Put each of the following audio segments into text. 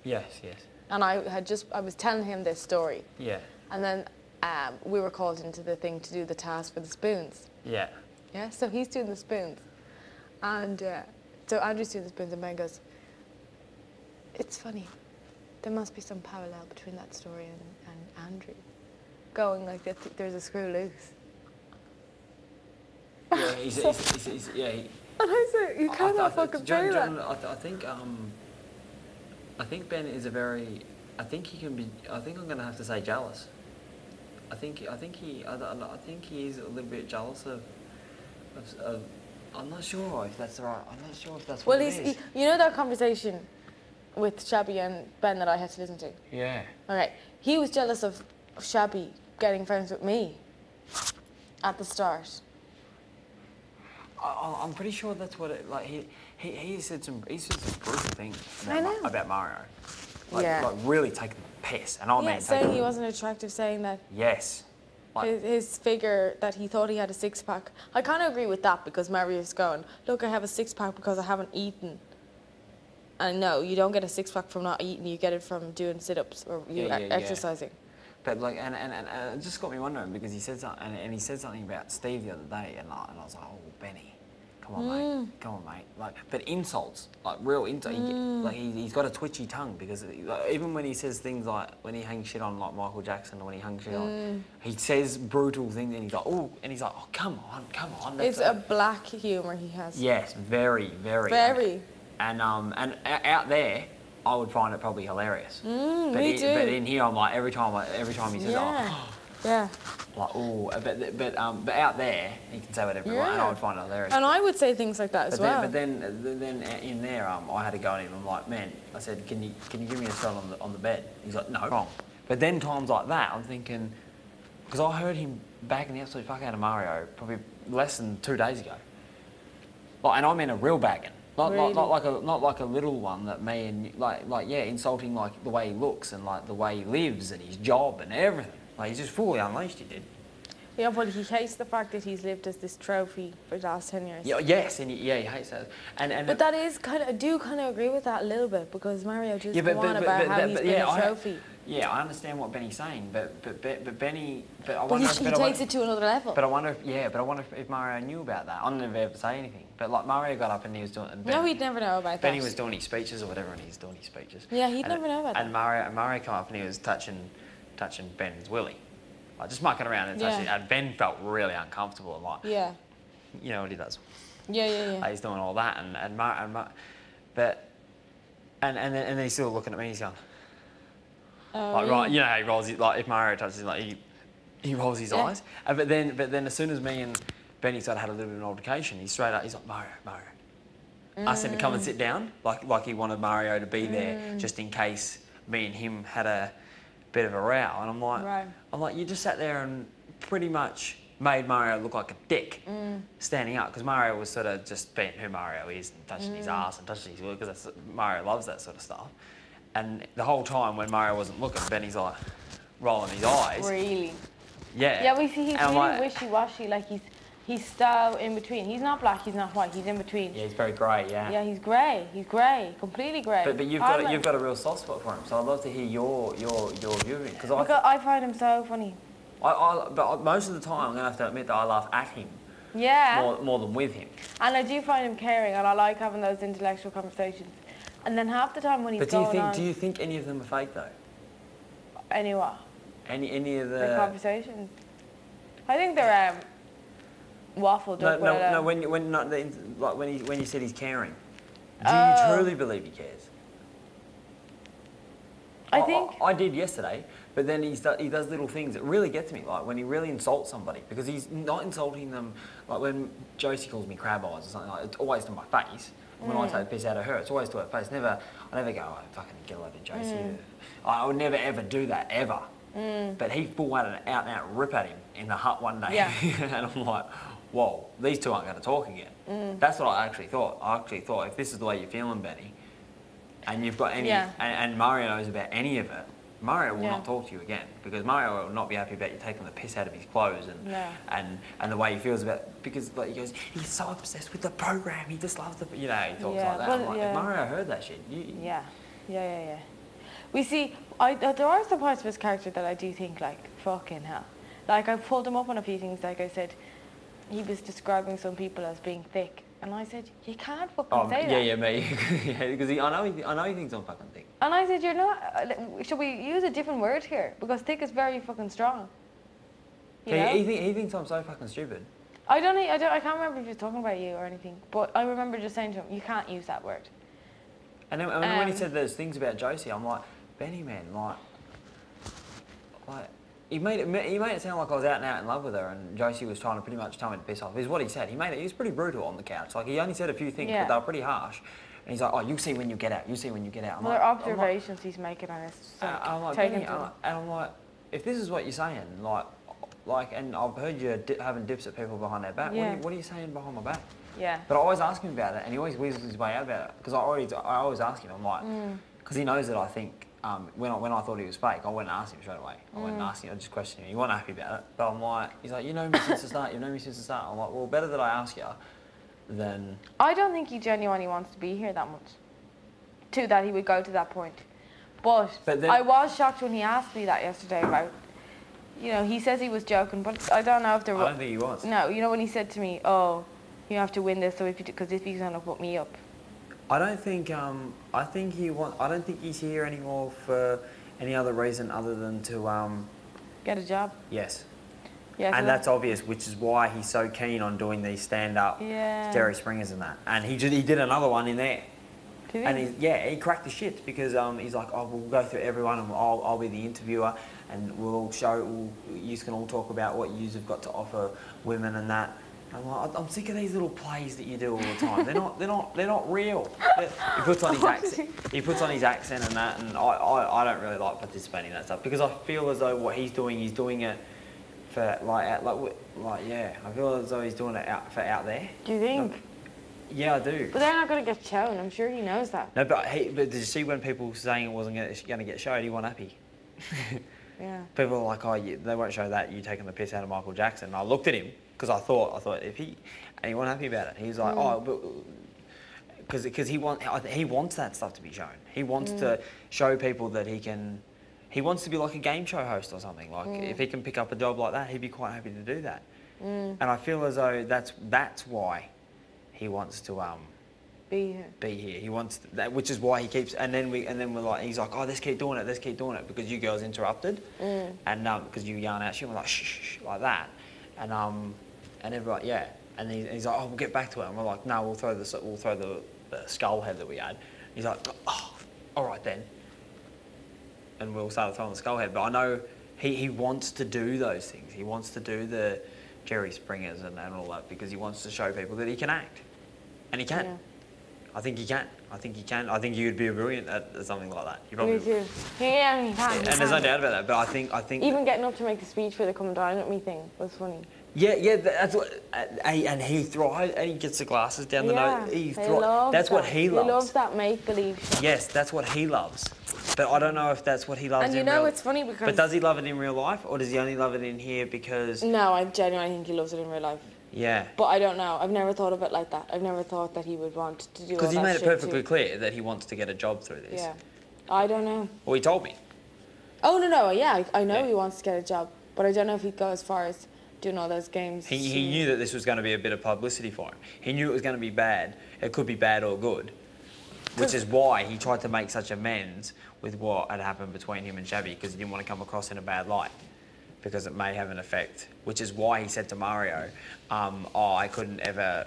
Yes, yes. And I was telling him this story. Yeah. And then we were called into the thing to do the task for the spoons. Yeah. Yeah, so he's doing the spoons. And so Andrew's doing the spoons and Ben goes, it's funny. There must be some parallel between that story and Andrew. Going like there's a screw loose. Yeah, he's yeah. And I said, you cannot fucking say that. I think Ben is a very. I think he can be. I think I'm going to have to say jealous. I think he is a little bit jealous of. I'm not sure if that's right. I'm not sure if that's what it is. You know that conversation with Shabby and Ben that I had to listen to? Yeah. Okay. He was jealous of Shabby getting friends with me at the start. I'm pretty sure that's what it, like, he said some brutal things about Mario. Like really taking the piss. And I mean, saying he wasn't attractive, saying that. Yes. Like, his figure, that he thought he had a six-pack. I kind of agree with that, because Mario's going, look, I have a six-pack because I haven't eaten. And no, you don't get a six-pack from not eating, you get it from doing sit-ups or exercising. But like, and it just got me wondering, because he said something, and he said something about Steve the other day, and I was like, oh, Benny, come on, mate, come on, mate. Like, but insults, like real insults. Like he's got a twitchy tongue, because like, even when he says things like when he hangs shit on like Michael Jackson, or when he hangs shit on, he says brutal things, and he's like, oh, come on. It's a black humour he has. Yes, very. And out there, I would find it probably hilarious. Me too. But in here, I'm like, every time he says, yeah. Like, oh, but out there, he can say whatever he wants, and I would find it hilarious. And I would say things like that as well. But then in there, I had to go in him. I'm like, man, I said, can you give me a spell on the bed? He's like, no, wrong. But then times like that, I'm thinking, because I heard him bagging the absolute fuck out of Mario probably less than 2 days ago. Like, and I mean a real bagging. Not like a little one that me and insulting like the way he looks and like the way he lives and his job and everything. Like he's just fully unleashed. He did. Yeah, but he hates the fact that he's lived as this trophy for the last 10 years. Yeah, yes, and he hates that. But that is I do kind of agree with that a little bit, because Mario just go on about how he's been a trophy. Yeah, I understand what Benny's saying, but Benny, he takes it to another level. But I wonder if Mario knew about that. I never ever say anything. But like Mario got up and he was doing. No, he'd never know about that. Benny was doing his speeches or whatever, and he's doing his speeches. Yeah, he'd never know about that. And Mario came up and he was touching Ben's willy, like just mucking around and touching it. And Ben felt really uncomfortable and like, you know what he does. Yeah. Like he's doing all that and then he's still looking at me. He's going. Like, right, you know how he rolls his, like if Mario touches him, like he rolls his eyes. But then as soon as me and Benny started had a little bit of an altercation, he's straight up, he's like, Mario. I said to come and sit down, like he wanted Mario to be there just in case me and him had a bit of a row. And I'm like, you just sat there and pretty much made Mario look like a dick standing up, because Mario was sort of just being who Mario is and touching his ass and touching his wheel, because Mario loves that sort of stuff. And the whole time when Mario wasn't looking, Benny's like rolling his eyes. Really? Yeah. Yeah, we see he's really wishy-washy, like he's so in between. He's not black, he's not white, he's in between. Yeah, he's very grey, yeah. Yeah, he's grey, completely grey. But you've got a real soft spot for him, so I'd love to hear your view of him. Because I find him so funny. But most of the time, I'm going to have to admit that I laugh at him. Yeah. More than with him. And I do find him caring, and I like having those intellectual conversations. And then half the time when he's going on... But do you think any of them are fake, though? Any what? Any of the conversations? I think they're waffled up. No. When you said he's caring, do you truly believe he cares? I think I did yesterday, but then he does little things that really get to me, like when he really insults somebody, because he's not insulting them. Like when Josie calls me crab eyes or something, like it's always to my face. When I take the piss out of her, it's always to her face. I never go, oh, fucking get over Josie. I would never ever do that, ever. But he full out and out rip at him in the hut one day. Yeah. And I'm like, whoa, these two aren't going to talk again. That's what I actually thought. I actually thought, if this is the way you're feeling, Benny, and you've got any, and Mario knows about any of it, Mario will not talk to you again, because Mario will not be happy about you taking the piss out of his clothes and the way he feels about it, because like he goes, he's so obsessed with the program, he just loves the, he talks like that. Well, like, if Mario heard that shit, Yeah. We see, there are some parts of his character that I do think, like, fucking hell. Like, I pulled him up on a few things, like I said, he was describing some people as being thick. And I said, you can't fucking say that. Yeah, me. Because I know he thinks I'm fucking thick. And I said, you're not, should we use a different word here? Because thick is very fucking strong. He thinks I'm so fucking stupid. I can't remember if he was talking about you or anything, but I remember just saying to him, you can't use that word. And then when he said those things about Josie, I'm like, Benny, man, like he made it sound like I was out and out in love with her, and Josie was trying to pretty much tell me to piss off. Is what he said. He was pretty brutal on the couch. Like, he only said a few things, but they were pretty harsh. And he's like, oh, you'll see when you get out. You'll see when you get out. Well, they're observations he's making on us. I'm like, Benny, and I'm like, if this is what you're saying, and I've heard you having dips at people behind their back. Yeah. What are you saying behind my back? Yeah. But I always ask him about it, and he always weasels his way out about it. Because I always ask him. I'm like, because he knows that I think when I thought he was fake, I went and asked him straight away. I went and asked him. I just questioned him. He wasn't happy about it. But I'm like, he's like, you know me since the start. You know me since the start. I'm like, well, better that I ask you than. I don't think he genuinely wants to be here that much. To that he would go to that point. But then, I was shocked when he asked me that yesterday about. You know, he says he was joking, but I don't know if there was. I don't think he was. No, you know when he said to me, "Oh, you have to win this, so because if he's gonna put me up." I don't think. I don't think he's here anymore for any other reason other than to. Get a job. Yes. Yeah. So and that's obvious, which is why he's so keen on doing these stand-up Jerry Springers and that. And he did another one in there. Did he? And he cracked the shit because he's like, oh, we'll go through everyone and I'll be the interviewer and you can all talk about what yous have got to offer women and that. And I'm like, I'm sick of these little plays that you do all the time. They're not real. He puts on his accent. He puts on his accent and that, and I don't really like participating in that stuff because I feel as though what he's doing it for I feel as though he's doing it out there. Do you think? Yeah, I do. But they're not going to get shown. I'm sure he knows that. No, but did you see when people were saying it wasn't going to get showed? He wasn't happy. Yeah. People are like, oh, they won't show that. You're taking the piss out of Michael Jackson. And I looked at him because I thought and he wasn't happy about it. He was like, oh, but because he wants that stuff to be shown. He wants to show people that he can. He wants to be like a game show host or something. Like if he can pick up a job like that, he'd be quite happy to do that. And I feel as though that's why. He wants to be here. He wants that, which is why he keeps. And then we're like, he's like, oh, let's keep doing it because you girls interrupted, and because you yarn out shit. We're like, shh, like that, and everyone, yeah. And he's like, oh, we'll get back to it. And we're like, no, we'll throw the skull head that we had. He's like, oh, all right then. And we'll start throwing the skull head. But I know he wants to do those things. He wants to do the Jerry Springers and all that because he wants to show people that he can act. And he can. Yeah. I think he can. I think you would be brilliant at something like that. You probably me too. Yeah, he can. And there's no doubt about that. But I think even getting up to make the speech for the come dine with me thing was funny. Yeah, that's what. And he thrives. And he gets the glasses down the nose. That's what he loves. He loves that make believe. Yes, that's what he loves. But I don't know if that's what he loves. And you know, it's funny because. But does he love it in real life, or does he only love it in here because? No, I genuinely think he loves it in real life. Yeah. But I don't know. I've never thought of it like that. I've never thought that he would want to do all that. Because he made it perfectly clear that he wants to get a job through this. Yeah. I don't know. Well, he told me. Oh, no. Yeah, I know he wants to get a job. But I don't know if he'd go as far as doing all those games. He knew that this was going to be a bit of publicity for him. He knew it was going to be bad. It could be bad or good. Which is why he tried to make such amends with what had happened between him and Shabby, because he didn't want to come across in a bad light. Because it may have an effect, which is why he said to Mario, I couldn't ever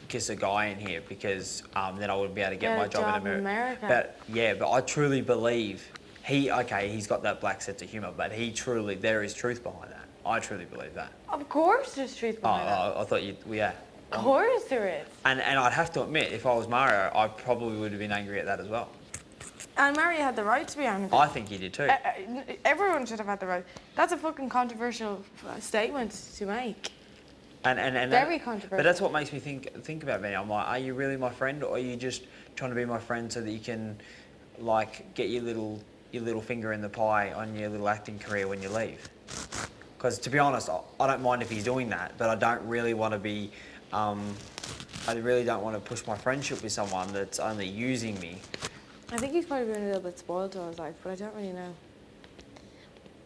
kiss a guy in here because then I wouldn't be able to get my job in America. But I truly believe he's got that black sense of humour, but there is truth behind that. I truly believe that. Of course there's truth behind that. I thought yeah. Of course there is. And I'd have to admit, if I was Mario, I probably would have been angry at that as well. And Mario had the right to be angry. I think he did too. Everyone should have had the right. That's a fucking controversial statement to make. And very controversial. But that's what makes me think about Benny. I'm like, are you really my friend, or are you just trying to be my friend so that you can, like, get your little finger in the pie on your little acting career when you leave? Because to be honest, I don't mind if he's doing that, but I don't really want to be. I really don't want to push my friendship with someone that's only using me I think he's probably been a little bit spoiled all his life, but I don't really know.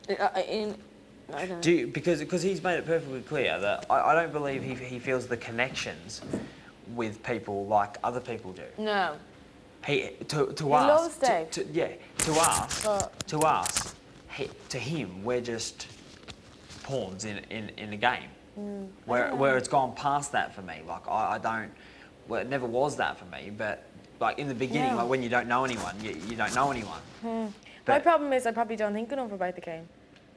I don't know. Because he's made it perfectly clear that I don't believe he feels the connections with people like other people do. No. To us, loves Dave. to us, to him, we're just pawns in a game. Where it's gone past that for me. Like I don't. Well, it never was that for me. But like in the beginning, like when you don't know anyone, you don't know anyone. My problem is I probably don't think enough about the game.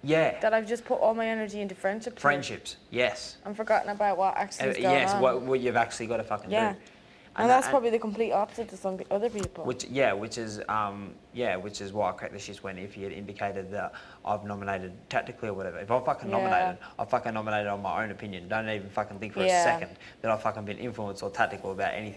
Yeah. That I've just put all my energy into friendships. Friendships, yes. And forgotten about what actually is going on. Yes, what you've actually got to fucking do. And that's probably the complete opposite to some other people. Which is why I cracked the shit when if he had indicated that I've nominated tactically or whatever. If I fucking nominated, I fucking nominated on my own opinion. Don't even fucking think for a second that I've fucking been influenced or tactical about anything.